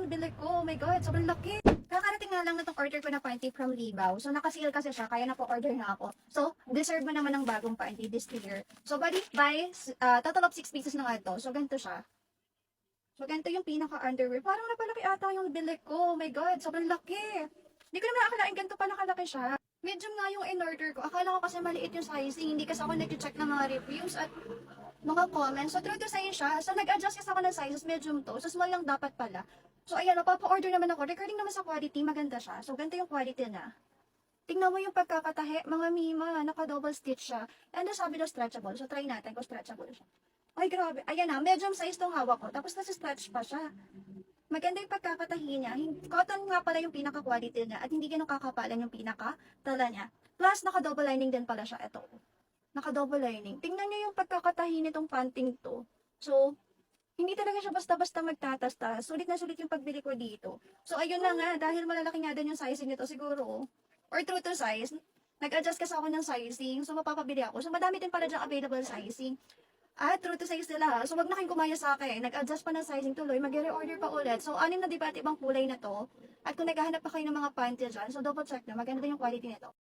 yung bili ko. Oh my God, sobrang laki. Kakarating nga lang na itong order ko na panty from Libao. So, nakaseal kasi siya, kaya na-order na ako. So, deserve mo naman ng bagong panty this year. So, bali, buy, total of 6 pieces na nga ito. So, ganito siya. So, ganito yung pinaka-underwear. Parang napalaki ata yung bili ko. Oh my God, sobrang laki. Hindi ko naman akalain ganito pala kalaki siya. Medium nga yung in-order ko. Akala ko kasi maliit yung sizing. Hindi kasi ako nag-check ng mga reviews at mga comments. So, true to say siya. So, nag-adjust kasi ako ng sizes. Medium to. So, small lang dapat pala. So, ayan. Mapapa-order naman ako. Regarding naman sa quality, maganda siya. So, ganito yung quality na. Tingnan mo yung pagkakatahe. Mga mima, naka-double stitch siya. And sabi daw stretchable. So, try natin kung stretchable siya. Ay, grabe. Ayan na. Medium size tong hawak ko. Tapos, nasa-stretch pa siya. Maganda yung pagkakatahi niya. Cotton nga pala yung pinaka-quality niya at hindi ganun kakapalan yung pinaka-tala niya. Plus, naka-double lining din pala siya. Ito. Naka-double lining. Tingnan niyo yung pagkakatahi nitong panting to. So, hindi talaga siya basta-basta magtatasta. Sulit na sulit yung pagbili ko dito. So, ayun na nga. Dahil malalaki nga din yung sizing nito siguro. Or true to size. Nag-adjust kasi ako ng sizing. So, mapapabili ako. So, madami din pala dyan available sizing. True to size nila ha. So, wag na kayong kumaya sa akin. Nag-adjust pa ng sizing tuloy. Mag-re-order pa ulit. So, anim na diba at ibang kulay na to. At kung naghahanap pa kayo ng mga panty dyan, so double check na. Maganda din yung quality nito.